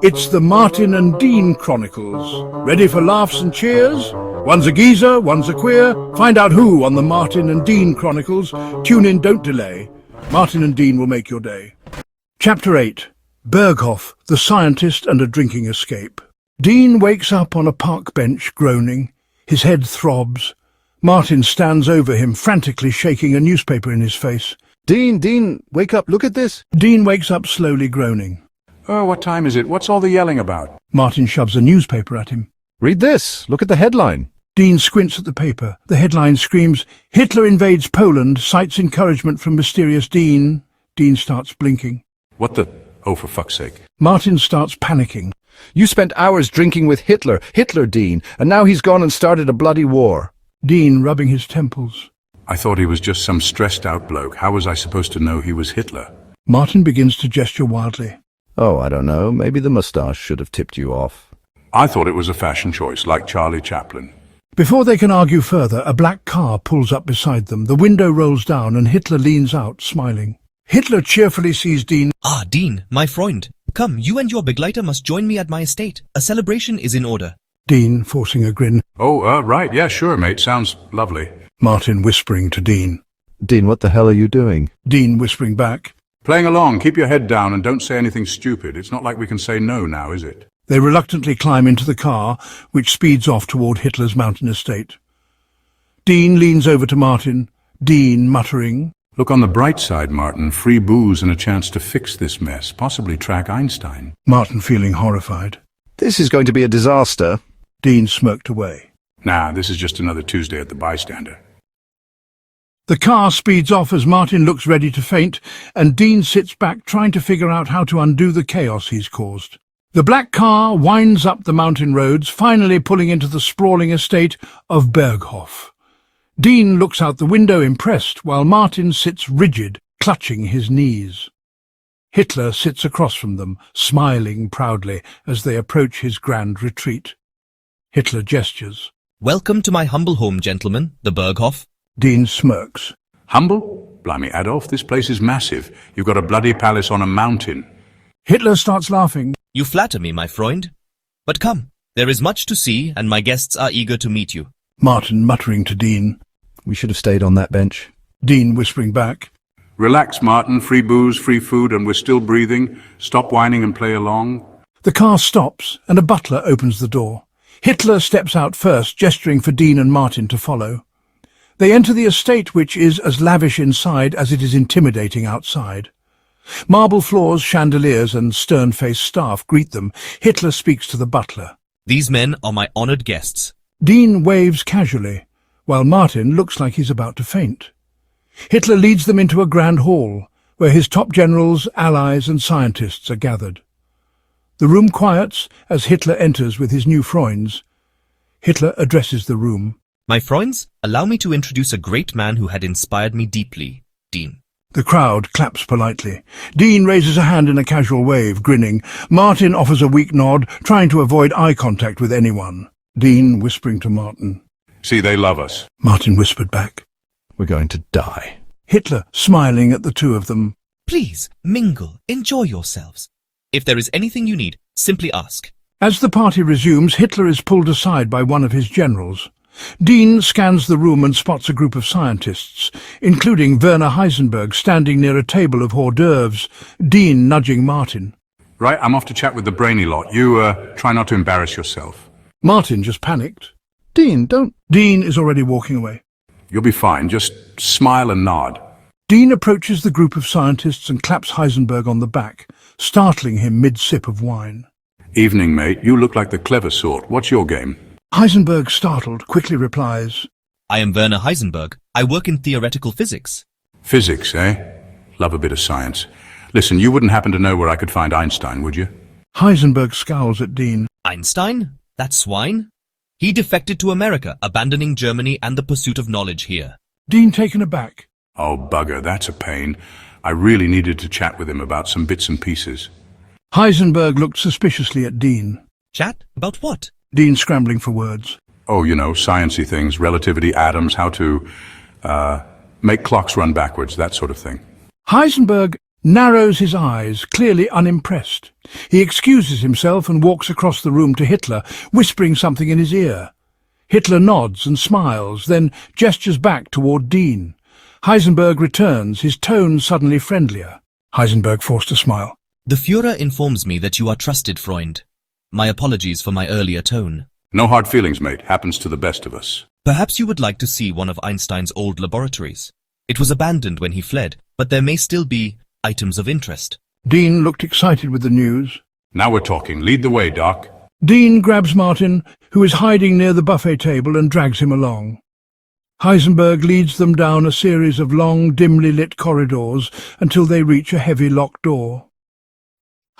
It's the Martin and Dean Chronicles. Ready for laughs and cheers? One's a geezer, one's a queer. Find out who on the Martin and Dean Chronicles. Tune in, don't delay. Martin and Dean will make your day. Chapter 8. Berghof, the scientist and a drinking escape. Dean wakes up on a park bench, groaning. His head throbs. Martin stands over him, frantically shaking a newspaper in his face. Dean, wake up, look at this. Dean wakes up slowly, groaning. Oh, what time is it? What's all the yelling about? Martin shoves a newspaper at him. Read this, look at the headline. Dean squints at the paper. The headline screams, "Hitler invades Poland, cites encouragement from mysterious Dean." Dean starts blinking. What the... Oh, for fuck's sake. Martin starts panicking. You spent hours drinking with Hitler, Dean, and now he's gone and started a bloody war. Dean rubbing his temples. I thought he was just some stressed-out bloke. How was I supposed to know he was Hitler? Martin begins to gesture wildly. Oh, I don't know, maybe the moustache should have tipped you off. I thought it was a fashion choice, like Charlie Chaplin. Before they can argue further, a black car pulls up beside them. The window rolls down and Hitler leans out, smiling. Hitler cheerfully sees Dean. Ah, Dean, my Freund. Come, you and your Begleiter must join me at my estate. A celebration is in order. Dean, forcing a grin. Oh, right, yeah, sure, mate, sounds lovely. Martin whispering to Dean. Dean, what the hell are you doing? Dean whispering back. Playing along, keep your head down and don't say anything stupid. It's not like we can say no now, is it? They reluctantly climb into the car, which speeds off toward Hitler's mountain estate. Dean leans over to Martin. Dean muttering. Look on the bright side, Martin. Free booze and a chance to fix this mess. Possibly track Einstein. Martin feeling horrified. This is going to be a disaster. Dean smirked away. Nah, this is just another Tuesday at the Bystander. The car speeds off as Martin looks ready to faint, and Dean sits back trying to figure out how to undo the chaos he's caused. The black car winds up the mountain roads, finally pulling into the sprawling estate of Berghof. Dean looks out the window impressed, while Martin sits rigid, clutching his knees. Hitler sits across from them, smiling proudly as they approach his grand retreat. Hitler gestures. Welcome to my humble home, gentlemen, the Berghof. Dean smirks. Humble? Blimey, Adolf, this place is massive. You've got a bloody palace on a mountain. Hitler starts laughing. You flatter me, my Freund. But come, there is much to see, and my guests are eager to meet you. Martin muttering to Dean. We should have stayed on that bench. Dean whispering back. Relax, Martin. Free booze, free food, and we're still breathing. Stop whining and play along. The car stops, and a butler opens the door. Hitler steps out first, gesturing for Dean and Martin to follow. They enter the estate, which is as lavish inside as it is intimidating outside. Marble floors, chandeliers, and stern-faced staff greet them. Hitler speaks to the butler. These men are my honored guests. Dean waves casually, while Martin looks like he's about to faint. Hitler leads them into a grand hall, where his top generals, allies, and scientists are gathered. The room quiets as Hitler enters with his new Freunds. Hitler addresses the room. My Freunds, allow me to introduce a great man who had inspired me deeply, Dean. The crowd claps politely. Dean raises a hand in a casual wave, grinning. Martin offers a weak nod, trying to avoid eye contact with anyone. Dean whispering to Martin. See, they love us. Martin whispered back. We're going to die. Hitler smiling at the two of them. Please, mingle, enjoy yourselves. If there is anything you need, simply ask. As the party resumes, Hitler is pulled aside by one of his generals. Dean scans the room and spots a group of scientists, including Werner Heisenberg standing near a table of hors d'oeuvres, Dean nudging Martin. Right, I'm off to chat with the brainy lot. You, try not to embarrass yourself. Martin just panicked. Dean, don't... Dean is already walking away. You'll be fine. Just smile and nod. Dean approaches the group of scientists and claps Heisenberg on the back, startling him mid-sip of wine. Evening, mate. You look like the clever sort. What's your game? Heisenberg, startled, quickly replies. I am Werner Heisenberg. I work in theoretical physics. Physics, eh? Love a bit of science. Listen, you wouldn't happen to know where I could find Einstein, would you? Heisenberg scowls at Dean. Einstein? That swine? He defected to America, abandoning Germany and the pursuit of knowledge here. Dean taken aback. Oh, bugger, that's a pain. I really needed to chat with him about some bits and pieces. Heisenberg looked suspiciously at Dean. Chat? About what? Dean scrambling for words. Oh, you know, sciencey things, relativity, atoms, how to, make clocks run backwards, that sort of thing. Heisenberg, narrows his eyes, clearly unimpressed. He excuses himself and walks across the room to Hitler, whispering something in his ear. Hitler nods and smiles, then gestures back toward Dean. Heisenberg returns, his tone suddenly friendlier. Heisenberg forced a smile. The Führer informs me that you are trusted, Freund. My apologies for my earlier tone. No hard feelings, mate. Happens to the best of us. Perhaps you would like to see one of Einstein's old laboratories. It was abandoned when he fled, but there may still be items of interest. Dean looked excited with the news. Now we're talking. Lead the way, Doc. Dean grabs Martin, who is hiding near the buffet table, and drags him along. Heisenberg leads them down a series of long, dimly lit corridors until they reach a heavy locked door.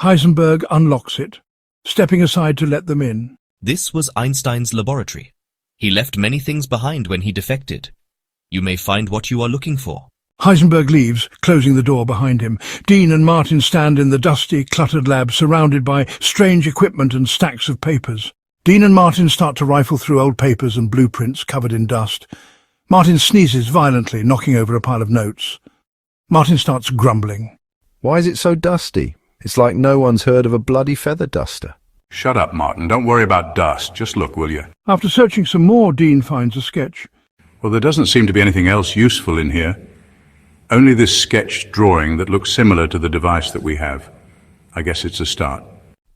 Heisenberg unlocks it, stepping aside to let them in. This was Einstein's laboratory. He left many things behind when he defected. You may find what you are looking for. Heisenberg leaves, closing the door behind him. Dean and Martin stand in the dusty, cluttered lab, surrounded by strange equipment and stacks of papers. Dean and Martin start to rifle through old papers and blueprints covered in dust. Martin sneezes violently, knocking over a pile of notes. Martin starts grumbling. Why is it so dusty? It's like no one's heard of a bloody feather duster. Shut up, Martin. Don't worry about dust. Just look, will you? After searching some more, Dean finds a sketch. Well, there doesn't seem to be anything else useful in here. Only this sketched drawing that looks similar to the device that we have. I guess it's a start.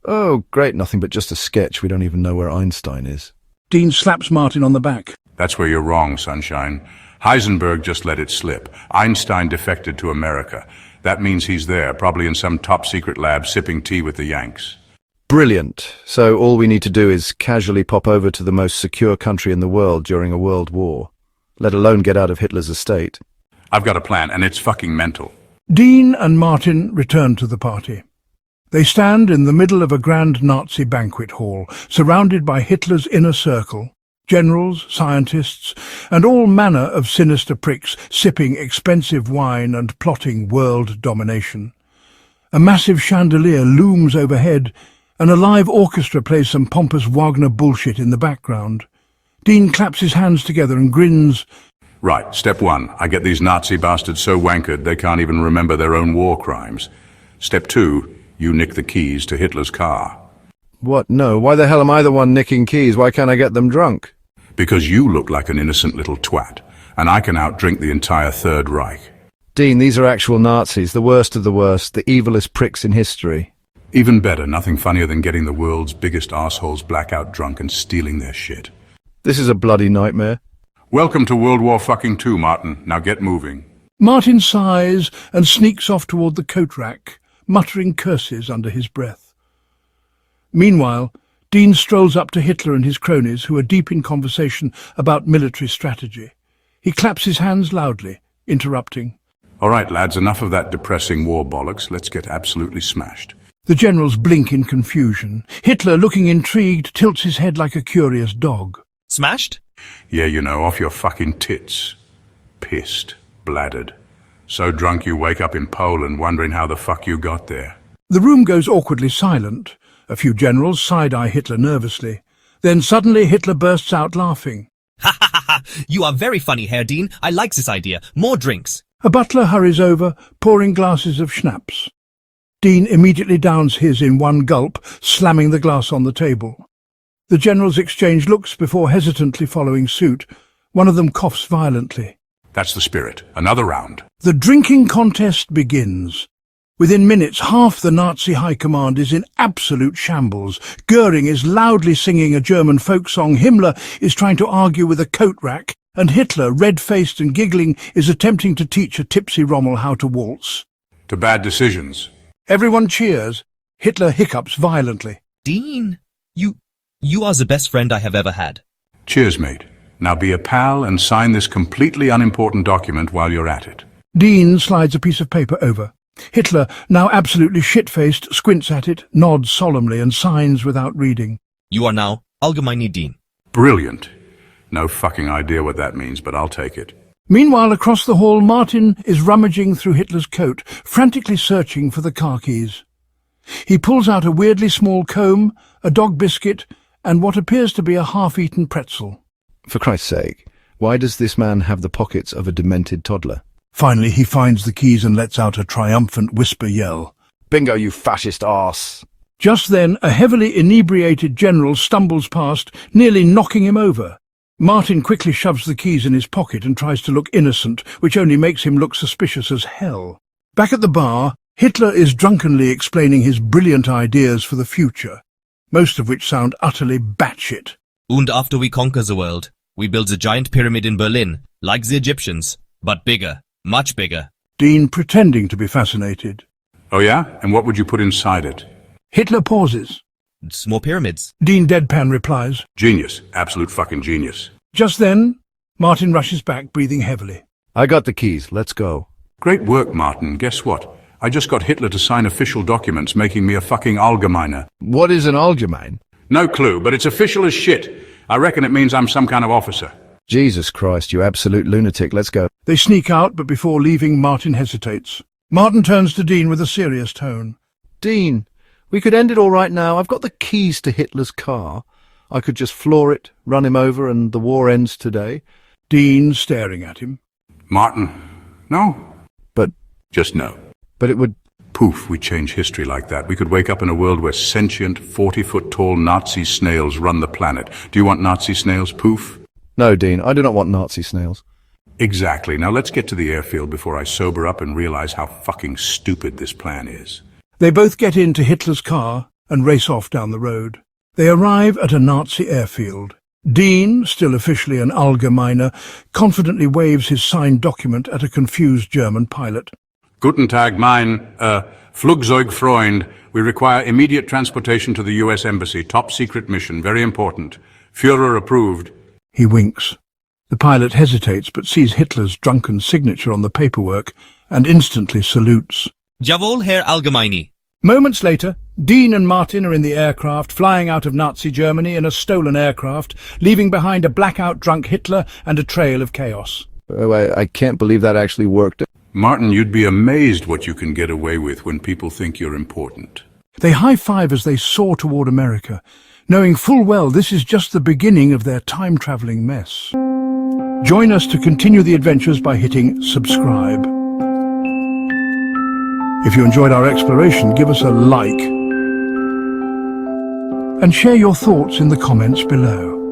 Oh, great, nothing but just a sketch. We don't even know where Einstein is. Dean slaps Martin on the back. That's where you're wrong, Sunshine. Heisenberg just let it slip. Einstein defected to America. That means he's there, probably in some top-secret lab, sipping tea with the Yanks. Brilliant. So all we need to do is casually pop over to the most secure country in the world during a world war, let alone get out of Hitler's estate. I've got a plan, and it's fucking mental. Dean and Martin return to the party. They stand in the middle of a grand Nazi banquet hall, surrounded by Hitler's inner circle, generals, scientists, and all manner of sinister pricks sipping expensive wine and plotting world domination. A massive chandelier looms overhead, and a live orchestra plays some pompous Wagner bullshit in the background. Dean claps his hands together and grins. Right, step one, I get these Nazi bastards so wankered they can't even remember their own war crimes. Step two, you nick the keys to Hitler's car. What? No, why the hell am I the one nicking keys? Why can't I get them drunk? Because you look like an innocent little twat, and I can outdrink the entire Third Reich. Dean, these are actual Nazis, the worst of the worst, the evilest pricks in history. Even better, nothing funnier than getting the world's biggest arseholes blackout drunk and stealing their shit. This is a bloody nightmare. Welcome to World War fucking II, Martin. Now get moving. Martin sighs and sneaks off toward the coat rack, muttering curses under his breath. Meanwhile, Dean strolls up to Hitler and his cronies, who are deep in conversation about military strategy. He claps his hands loudly, interrupting. All right, lads, enough of that depressing war bollocks. Let's get absolutely smashed. The generals blink in confusion. Hitler, looking intrigued, tilts his head like a curious dog. Smashed? Yeah, you know, off your fucking tits. Pissed, bladdered. So drunk you wake up in Poland wondering how the fuck you got there. The room goes awkwardly silent. A few generals side-eye Hitler nervously. Then suddenly Hitler bursts out laughing. Ha ha ha ha! You are very funny, Herr Dean. I like this idea. More drinks. A butler hurries over, pouring glasses of schnapps. Dean immediately downs his in one gulp, slamming the glass on the table. The generals exchange looks before hesitantly following suit. One of them coughs violently. That's the spirit. Another round. The drinking contest begins. Within minutes, half the Nazi high command is in absolute shambles. Goering is loudly singing a German folk song, Himmler is trying to argue with a coat rack, and Hitler, red-faced and giggling, is attempting to teach a tipsy Rommel how to waltz. To bad decisions. Everyone cheers. Hitler hiccups violently. Dean, you are the best friend I have ever had. Cheers, mate. Now be a pal and sign this completely unimportant document while you're at it. Dean slides a piece of paper over. Hitler, now absolutely shit-faced, squints at it, nods solemnly and signs without reading. You are now Allgemeine Dean. Brilliant. No fucking idea what that means, but I'll take it. Meanwhile, across the hall, Martin is rummaging through Hitler's coat, frantically searching for the car keys. He pulls out a weirdly small comb, a dog biscuit, and what appears to be a half-eaten pretzel. For Christ's sake, why does this man have the pockets of a demented toddler? Finally, he finds the keys and lets out a triumphant whisper yell. Bingo, you fascist arse. Just then, a heavily inebriated general stumbles past, nearly knocking him over. Martin quickly shoves the keys in his pocket and tries to look innocent, which only makes him look suspicious as hell. Back at the bar, Hitler is drunkenly explaining his brilliant ideas for the future, most of which sound utterly batshit. And after we conquer the world, we build a giant pyramid in Berlin, like the Egyptians, but bigger, much bigger. Dean pretending to be fascinated. Oh yeah? And what would you put inside it? Hitler pauses. It's more pyramids. Dean deadpan replies. Genius. Absolute fucking genius. Just then, Martin rushes back, breathing heavily. I got the keys. Let's go. Great work, Martin. Guess what? I just got Hitler to sign official documents making me a fucking Allgemeiner. What is an Allgemein? No clue, but it's official as shit. I reckon it means I'm some kind of officer. Jesus Christ, you absolute lunatic. Let's go. They sneak out, but before leaving, Martin hesitates. Martin turns to Dean with a serious tone. Dean, we could end it all right now. I've got the keys to Hitler's car. I could just floor it, run him over, and the war ends today. Dean staring at him. Martin, no. But Just no. it would... Poof, we change history like that. We could wake up in a world where sentient, 40-foot-tall Nazi snails run the planet. Do you want Nazi snails, Poof? No, Dean, I do not want Nazi snails. Exactly. Now let's get to the airfield before I sober up and realize how fucking stupid this plan is. They both get into Hitler's car and race off down the road. They arrive at a Nazi airfield. Dean, still officially an Allgemeiner, confidently waves his signed document at a confused German pilot. Guten Tag, mein, Flugzeugfreund. We require immediate transportation to the U.S. Embassy. Top secret mission. Very important. Führer approved. He winks. The pilot hesitates but sees Hitler's drunken signature on the paperwork and instantly salutes. Jawohl, Herr Allgemeini. Moments later, Dean and Martin are in the aircraft, flying out of Nazi Germany in a stolen aircraft, leaving behind a blackout drunk Hitler and a trail of chaos. Oh, I can't believe that actually worked. Martin, you'd be amazed what you can get away with when people think you're important. They high-five as they soar toward America, knowing full well this is just the beginning of their time-traveling mess. Join us to continue the adventures by hitting subscribe. If you enjoyed our exploration, give us a like and share your thoughts in the comments below.